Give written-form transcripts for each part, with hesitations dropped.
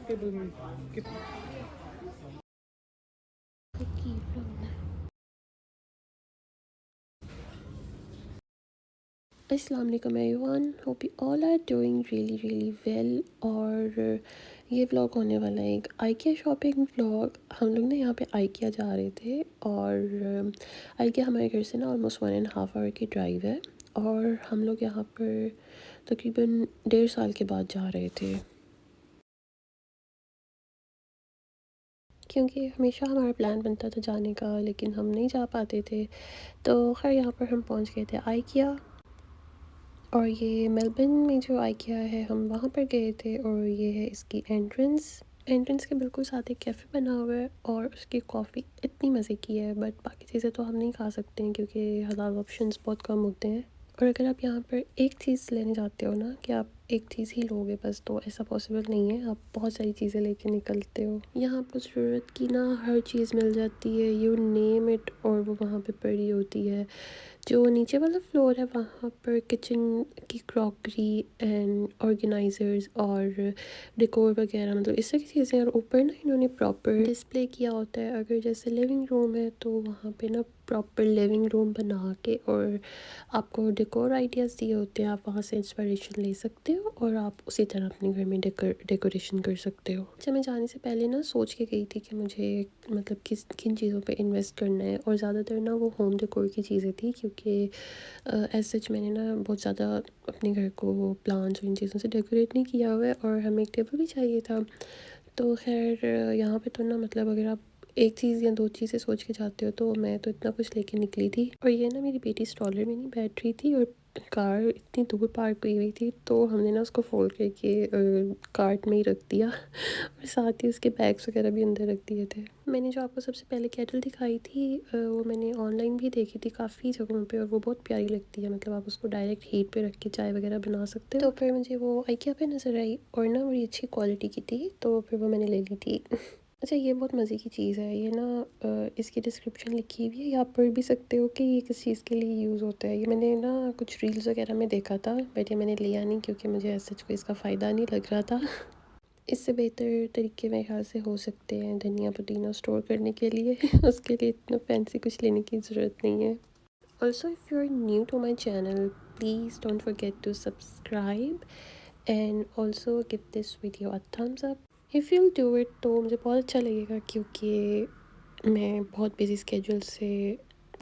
Table में अस्सलाम वालेकुम everyone, hope you all are doing really well. और ये व्लॉग होने वाला है एक आइकिया शॉपिंग व्लॉग। हम लोग ना यहाँ पे आइकिया जा रहे थे और आइकिया हमारे घर से ना ऑलमोस्ट 1.5 आवर की ड्राइव है और हम लोग यहाँ पर तकरीबन 1.5 साल के बाद जा रहे थे क्योंकि हमेशा हमारा प्लान बनता था जाने का, लेकिन हम नहीं जा पाते थे। तो खैर यहाँ पर हम पहुँच गए थे आइकिया। और ये मेलबर्न में जो आइकिया है हम वहाँ पर गए थे और ये है इसकी एंट्रेंस के बिल्कुल साथ एक कैफ़े बना हुआ है और उसकी कॉफ़ी इतनी मज़े की है। बट बाकी चीज़ें तो हम नहीं खा सकते हैं क्योंकि हलाल ऑप्शंस बहुत कम होते हैं। और अगर आप यहाँ पर एक चीज़ लेने जाते हो ना कि आप एक चीज़ ही लोगे बस, तो ऐसा पॉसिबल नहीं है। आप बहुत सारी चीज़ें लेके निकलते हो। यहाँ आपको ज़रूरत की ना हर चीज़ मिल जाती है, यू नेम इट, और वो वहाँ पे पड़ी होती है। जो नीचे वाला फ्लोर है वहाँ पर किचन की क्रॉकरी एंड ऑर्गेनाइज़र्स और डेकोर वगैरह, मतलब इस तरह की चीज़ें। और ऊपर ना इन्होंने प्रॉपर डिस्प्ले किया होता है। अगर जैसे लिविंग रूम है तो वहाँ पे ना प्रॉपर लिविंग रूम बना के और आपको डेकोर आइडियाज़ दिए होते हैं। आप वहाँ से इंस्पिरेशन ले सकते हो और आप उसी तरह अपने घर में डेकोरेशन कर सकते हो। अच्छा, मैं जाने से पहले ना सोच के गई थी कि मुझे मतलब किन चीज़ों पे इन्वेस्ट करना है, और ज़्यादातर ना वो होम डेकोर की चीज़ें थी क्योंकि एज सच मैंने ना बहुत ज़्यादा अपने घर को प्लांट्स और इन चीज़ों से डेकोरेट नहीं किया हुआ है। और हमें एक टेबल भी चाहिए था। तो खैर यहाँ पे तो ना मतलब अगर आप एक चीज़ या 2 चीज़ें सोच के जाते हो, तो मैं तो इतना कुछ लेके निकली थी। और ये ना मेरी बेटी स्ट्रॉलर में नहीं बैठ रही थी और कार इतनी दूर पार्क की हुई थी, तो हमने ना उसको फोल्ड करके कार्ट में ही रख दिया और साथ ही उसके बैग्स वगैरह भी अंदर रख दिए थे। मैंने जो आपको सबसे पहले केटल दिखाई थी वो मैंने ऑनलाइन भी देखी थी काफ़ी जगहों पे, और वो बहुत प्यारी लगती है। मतलब आप उसको डायरेक्ट हीट पे रख के चाय वगैरह बना सकते हो। तो फिर मुझे वो आइकिया पे नज़र आई और ना बड़ी अच्छी क्वालिटी की थी, तो फिर वो मैंने ले ली थी। अच्छा, ये बहुत मज़े की चीज़ है। ये ना इसकी डिस्क्रिप्शन लिखी हुई है, या आप पढ़ भी सकते हो कि ये किस चीज़ के लिए यूज़ होता है। ये मैंने ना कुछ रील्स वगैरह में देखा था, बट ये मैंने लिया नहीं क्योंकि मुझे ऐसा कोई इसका फ़ायदा नहीं लग रहा था। इससे बेहतर तरीके मेरे ख्याल से हो सकते हैं धनिया पुदीना स्टोर करने के लिए। उसके लिए इतना फैंसी कुछ लेने की ज़रूरत नहीं है। Also if you are new to my channel, please don't forget to subscribe and also give this video a thumbs up if you do it. तो मुझे बहुत अच्छा लगेगा क्योंकि मैं बहुत बिजी स्केड्यूल से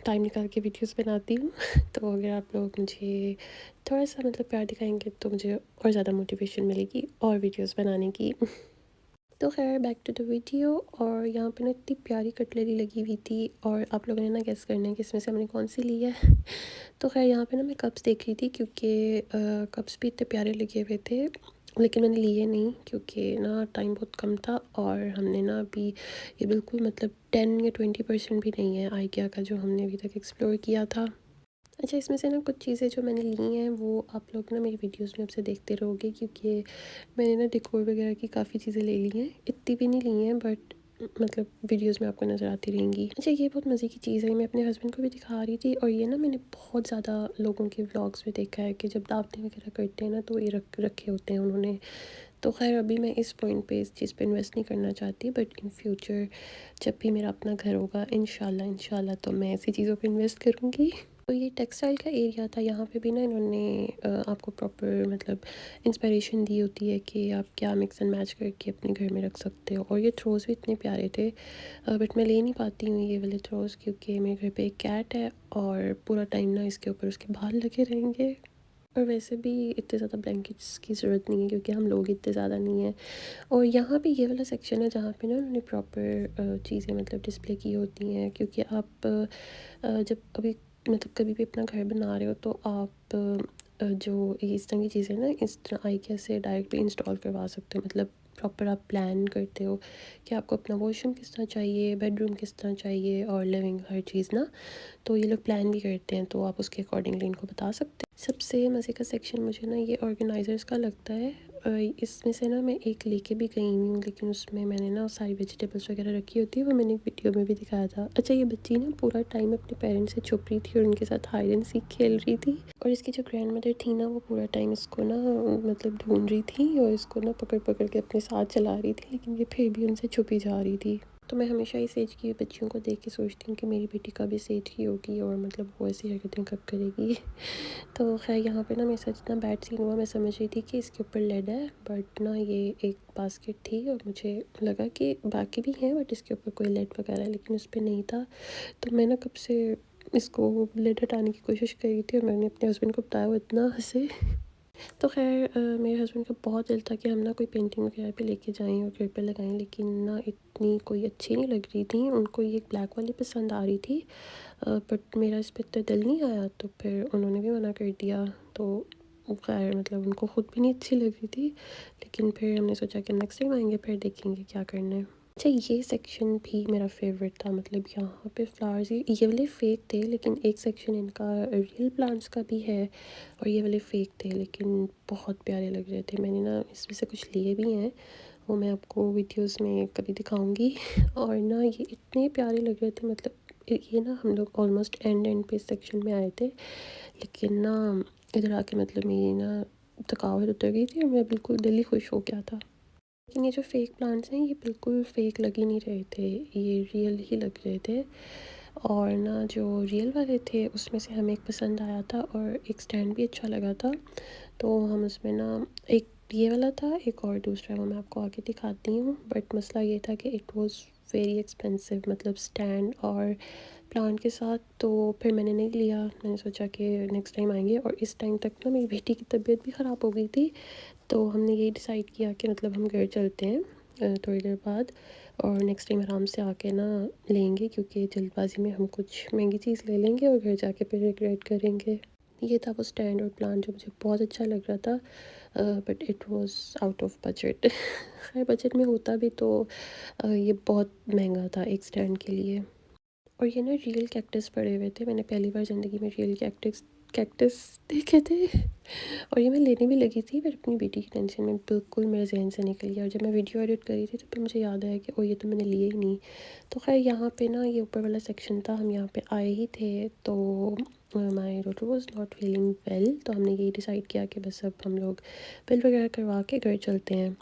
टाइम निकाल के वीडियोस बनाती हूँ। तो अगर आप लोग मुझे थोड़ा सा मतलब प्यार दिखाएंगे तो मुझे और ज़्यादा मोटिवेशन मिलेगी और वीडियोस बनाने की। तो खैर बैक टू द वीडियो। और यहाँ पे ना इतनी प्यारी कटलरी लगी हुई थी और आप लोगों ने ना गेस करना है कि इसमें से हमने कौन सी ली है। तो खैर यहाँ पे ना मैं कप्स देख रही थी क्योंकि कप्स भी इतने प्यारे लगे हुए थे, लेकिन मैंने लिए नहीं क्योंकि ना टाइम बहुत कम था। और हमने ना अभी ये बिल्कुल मतलब 10 या 20% भी नहीं है आइकिया का जो हमने अभी तक एक्सप्लोर किया था। अच्छा, इसमें से ना कुछ चीज़ें जो मैंने ली हैं वो आप लोग ना मेरी वीडियोस में अब से देखते रहोगे क्योंकि मैंने ना डेकोर वगैरह की काफ़ी चीज़ें ले ली हैं। इतनी भी नहीं ली हैं बट मतलब वीडियोस में आपको नज़र आती रहेंगी। अच्छा, ये बहुत मज़े की चीज़ है, मैं अपने हस्बैंड को भी दिखा रही थी। और ये ना मैंने बहुत ज़्यादा लोगों के व्लॉग्स में देखा है कि जब दावतें वगैरह करते हैं ना तो ये रखे होते हैं उन्होंने। तो खैर अभी मैं इस पॉइंट पे इस चीज़ पे इन्वेस्ट नहीं करना चाहती, बट इन फ्यूचर जब भी मेरा अपना घर होगा इंशाल्लाह तो मैं ऐसी चीज़ों पे इन्वेस्ट करूँगी। तो ये टेक्सटाइल का एरिया था। यहाँ पे भी ना इन्होंने आपको प्रॉपर मतलब इंस्पिरेशन दी होती है कि आप क्या मिक्स एंड मैच करके अपने घर में रख सकते हो। और ये थ्रोज़ भी इतने प्यारे थे, बट मैं ले नहीं पाती हूँ ये वाले थ्रोज़ क्योंकि मेरे घर पे एक कैट है और पूरा टाइम ना इसके ऊपर उसके बाल लगे रहेंगे। और वैसे भी इतने ज़्यादा ब्लैंकेट्स की ज़रूरत नहीं है क्योंकि हम लोग इतने ज़्यादा नहीं हैं। और यहाँ पे ये वाला सेक्शन है जहाँ पे ना उन्होंने प्रॉपर चीज़ें मतलब डिस्प्ले की होती हैं क्योंकि आप जब अभी मतलब कभी भी अपना घर बना रहे हो तो आप जो इस तरह की चीज़ें ना इस तरह आइकिया से डायरेक्ट भी इंस्टॉल करवा सकते हो। मतलब प्रॉपर आप प्लान करते हो कि आपको अपना वॉशरूम किस तरह चाहिए, बेडरूम किस तरह चाहिए और लिविंग हर चीज़ ना। तो ये लोग प्लान भी करते हैं तो आप उसके अकॉर्डिंगली इनको बता सकते हैं। सबसे मज़े का सेक्शन मुझे ना ये ऑर्गेनाइज़र्स का लगता है। इसमें से ना मैं एक लेके भी गई हुई हूँ, लेकिन उसमें मैंने ना सारी वेजिटेबल्स वगैरह रखी होती है, वो मैंने एक वीडियो में भी दिखाया था। अच्छा, ये बच्ची ना पूरा टाइम अपने पेरेंट्स से छुप रही थी और उनके साथ हाइड एंड सीक खेल रही थी, और इसकी जो ग्रैंड मदर थी ना वो पूरा टाइम इसको ना मतलब ढूंढ रही थी और इसको ना पकड़ पकड़ के अपने साथ चला रही थी, लेकिन ये फिर भी उनसे छुपी जा रही थी। तो मैं हमेशा इस एज की बच्चियों को देख के सोचती हूँ कि मेरी बेटी कब इस एज की होगी और मतलब वो ऐसी हरकतें कब करेगी। तो खैर यहाँ पे ना मेरे साथ इतना बैड सीन हुआ, मैं समझ रही थी कि इसके ऊपर लेड है, बट ना ये एक बास्केट थी और मुझे लगा कि बाकी भी हैं बट इसके ऊपर कोई लेड वगैरह है, लेकिन उस पर नहीं था। तो मैं ना कब से इसको लेड हटाने की कोशिश कर रही थी और मैंने अपने हस्बैंड को बताया, वो इतना हंसे। तो ख़ैर मेरे हस्बैंड का बहुत दिल था कि हम ना कोई पेंटिंग वगैरह पे लेके जाएँ और घर पे लगाएँ, लेकिन ना इतनी कोई अच्छी नहीं लग रही थी। उनको ये ब्लैक वाली पसंद आ रही थी, बट मेरा इस पे इतना दिल नहीं आया, तो फिर उन्होंने भी मना कर दिया। तो ख़ैर मतलब उनको ख़ुद भी नहीं अच्छी लग रही थी, लेकिन फिर हमने सोचा कि नेक्स्ट टाइम आएँगे फिर देखेंगे क्या करना है। अच्छा, ये सेक्शन भी मेरा फेवरेट था, मतलब यहाँ पे फ्लावर्स ये वाले फेक थे, लेकिन एक सेक्शन इनका रियल प्लांट्स का भी है और ये वाले फेक थे, लेकिन बहुत प्यारे लग रहे थे। मैंने ना इसमें से कुछ लिए भी हैं, वो मैं आपको वीडियोस में कभी दिखाऊंगी। और ना ये इतने प्यारे लग रहे थे, मतलब ये ना हम लोग ऑलमोस्ट एंड पे सेक्शन में आए थे, लेकिन ना इधर आके मतलब मेरी ना थकावट उतर गई थी और मैं बिल्कुल दिल ही खुश हो गया था। लेकिन ये जो फ़ेक प्लांट्स हैं ये बिल्कुल फ़ेक लग ही नहीं रहे थे, ये रियल ही लग रहे थे। और ना जो रियल वाले थे उसमें से हमें एक पसंद आया था और एक स्टैंड भी अच्छा लगा था, तो हम उसमें ना एक ये वाला था, एक और दूसरा वो मैं आपको आगे दिखाती हूँ। बट मसला ये था कि इट वाज़ वेरी एक्सपेंसिव, मतलब स्टैंड और प्लांट के साथ, तो फिर मैंने नहीं लिया। मैंने सोचा कि नेक्स्ट टाइम आएंगे, और इस टाइम तक ना मेरी बेटी की तबीयत भी ख़राब हो गई थी, तो हमने यही डिसाइड किया कि मतलब हम घर चलते हैं थोड़ी देर बाद, और नेक्स्ट टाइम आराम से आके ना लेंगे, क्योंकि जल्दबाजी में हम कुछ महंगी चीज़ ले लेंगे और घर जाके फिर रिग्रेट करेंगे। ये था वो स्टैंड और प्लान जो मुझे बहुत अच्छा लग रहा था, but it was out of budget. खैर बजट में होता भी तो ये बहुत महंगा था एक स्टैंड के लिए। और ये ना रियल कैक्टस पड़े हुए थे, मैंने पहली बार ज़िंदगी में रियल कैक्टस कैक्टस देखे थे। और ये मैं लेने भी लगी थी, पर अपनी बेटी की टेंशन में बिल्कुल मेरे जहन से निकल गया, और जब मैं वीडियो एडिट कर रही थी तो फिर मुझे याद आया कि ओ ये तो मैंने लिए ही नहीं। तो खैर यहाँ पे ना ये ऊपर वाला सेक्शन था, हम यहाँ पे आए ही थे, तो my daughter was not feeling well, तो हमने यही डिसाइड किया कि बस अब हम लोग बिल वगैरह करवा के घर चलते हैं।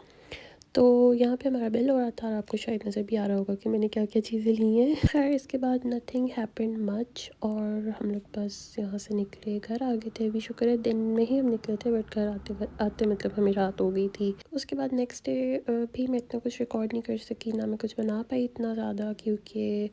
तो यहाँ पे हमारा बिल हो रहा था और आपको शायद नज़र भी आ रहा होगा कि मैंने क्या क्या चीज़ें ली हैं। खैर इसके बाद नथिंग हैपेंड मच, और हम लोग बस यहाँ से निकले, घर आ गए थे। अभी शुक्र है दिन में ही हम निकले थे, बट घर आते आते मतलब हमें रात हो गई थी। उसके बाद नेक्स्ट डे भी मैं इतना कुछ रिकॉर्ड नहीं कर सकी, ना मैं कुछ बना पाई इतना ज़्यादा, क्योंकि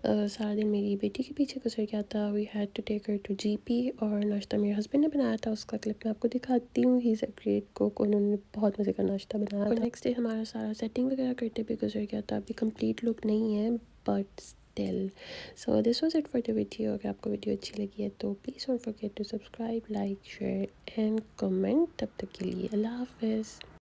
सारा दिन मेरी बेटी के पीछे गुजर गया था। We had to take her to GP, और नाश्ता मेरे हस्बैंड ने बनाया था, उसका क्लिप मैं आपको दिखाती हूँ। He is a great cook, उन्होंने बहुत मज़े का नाश्ता बनाया था। नेक्स्ट डे हमारा सारा सेटिंग वगैरह करते भी गुजर गया था। अभी कंप्लीट लुक नहीं है, but still. So this was it for the video. अगर आपको वीडियो अच्छी लगी है तो please don't forget to subscribe, like, share and comment. तब तक के लिए अल्लाह हाफ़िज़।